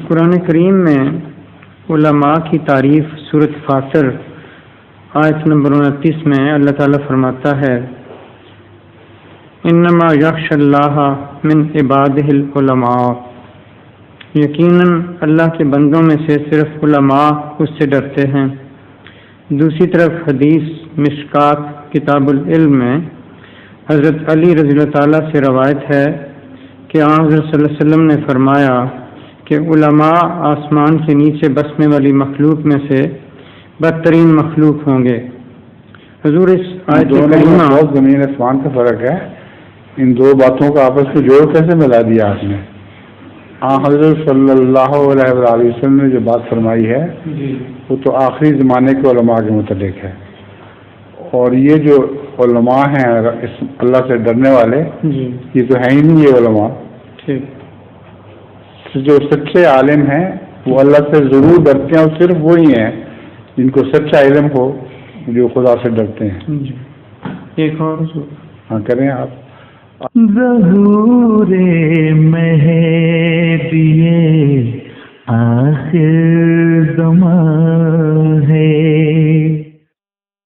قرآن کریم میں علماء کی تعریف سورۃ فاطر آیت نمبر 29 میں اللہ تعالیٰ فرماتا ہے انما یخشی اللہ من عبادہ العلماء، یقیناً اللہ کے بندوں میں سے صرف علماء اس سے ڈرتے ہیں۔ دوسری طرف حدیث مشکات کتاب العلم میں حضرت علی رضی اللہ تعالیٰ سے روایت ہے کہ آن حضرت صلی اللہ علیہ وسلم نے فرمایا کہ علماء آسمان کے نیچے بسنے والی مخلوق میں سے بدترین مخلوق ہوں گے۔ حضور اس آیت کریمہ بہت زمین آسمان کا فرق ہے، ان دو باتوں کا آپس میں جوڑ کیسے ملا دیا آپ نے؟ حضرت صلی اللہ علیہ وآلہ وسلم نے جو بات فرمائی ہے وہ تو آخری زمانے کے علماء کے متعلق ہے، اور یہ جو علماء ہیں اللہ سے ڈرنے والے یہ تو ہے ہی نہیں یہ علماء۔ جو سچے عالم ہیں وہ اللہ سے ضرور ڈرتے ہیں، اور صرف وہی ہیں جن کو سچا علم ہو جو خدا سے ڈرتے ہیں۔ ایک اور ہاں کریں آپ۔ ظہور مہدی آخر زمان ہے،